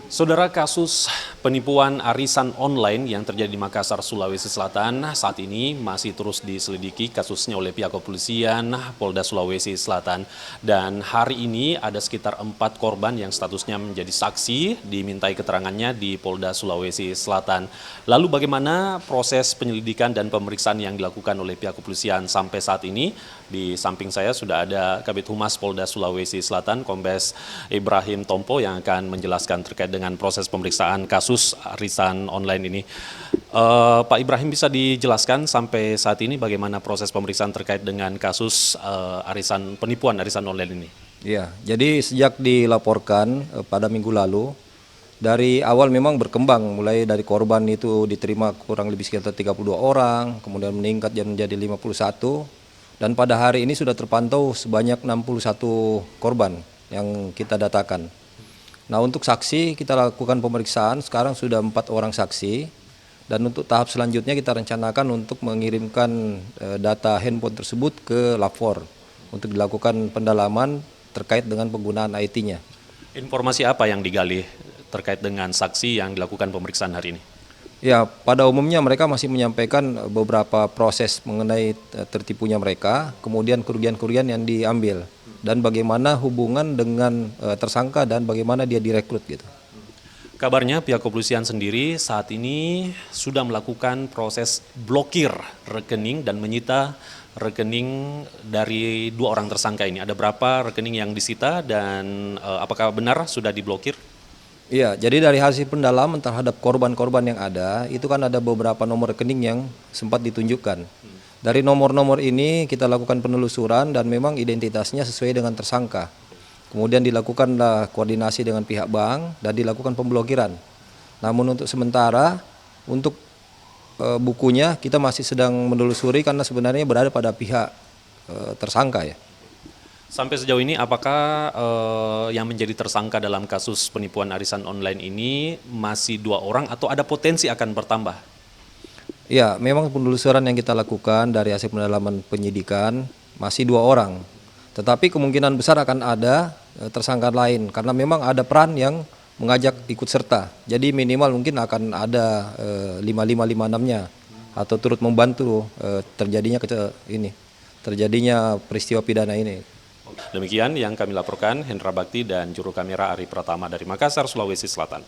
Saudara, kasus penipuan arisan online yang terjadi di Makassar, Sulawesi Selatan saat ini masih terus diselidiki kasusnya oleh pihak kepolisian Polda Sulawesi Selatan. Dan hari ini ada sekitar 4 korban yang statusnya menjadi saksi dimintai keterangannya di Polda Sulawesi Selatan. Lalu bagaimana proses penyelidikan dan pemeriksaan yang dilakukan oleh pihak kepolisian sampai saat ini? Di samping saya sudah ada Kabid Humas Polda Sulawesi Selatan, Kombes Ibrahim Tompo, yang akan menjelaskan terkait dengan proses pemeriksaan kasus arisan online ini. Pak Ibrahim, bisa dijelaskan sampai saat ini bagaimana proses pemeriksaan terkait dengan kasus penipuan arisan online ini? Ya, jadi sejak dilaporkan pada minggu lalu, dari awal memang berkembang, mulai dari korban itu diterima kurang lebih sekitar 32 orang, kemudian meningkat menjadi 51, dan pada hari ini sudah terpantau sebanyak 61 korban yang kita datakan. Nah, untuk saksi kita lakukan pemeriksaan, sekarang sudah 4 orang saksi, dan untuk tahap selanjutnya kita rencanakan untuk mengirimkan data handphone tersebut ke lapor untuk dilakukan pendalaman terkait dengan penggunaan IT-nya. Informasi apa yang digali terkait dengan saksi yang dilakukan pemeriksaan hari ini? Ya, pada umumnya mereka masih menyampaikan beberapa proses mengenai tertipunya mereka, kemudian kerugian-kerugian yang diambil, dan bagaimana hubungan dengan tersangka dan bagaimana dia direkrut gitu. Kabarnya pihak kepolisian sendiri saat ini sudah melakukan proses blokir rekening dan menyita rekening dari 2 orang tersangka ini. Ada berapa rekening yang disita dan apakah benar sudah diblokir? Iya, jadi dari hasil pendalaman terhadap korban-korban yang ada, itu kan ada beberapa nomor rekening yang sempat ditunjukkan. Dari nomor-nomor ini kita lakukan penelusuran dan memang identitasnya sesuai dengan tersangka. Kemudian dilakukanlah koordinasi dengan pihak bank dan dilakukan pemblokiran. Namun untuk sementara, untuk bukunya kita masih sedang menelusuri karena sebenarnya berada pada pihak tersangka ya. Sampai sejauh ini apakah yang menjadi tersangka dalam kasus penipuan arisan online ini masih 2 orang atau ada potensi akan bertambah? Ya, memang penelusuran yang kita lakukan dari hasil pendalaman penyidikan masih 2 orang. Tetapi kemungkinan besar akan ada tersangka lain karena memang ada peran yang mengajak ikut serta. Jadi minimal mungkin akan ada 5556-nya atau turut membantu terjadinya peristiwa pidana ini. Demikian yang kami laporkan, Hendra Bakti dan juru kamera Ari Pratama dari Makassar, Sulawesi Selatan.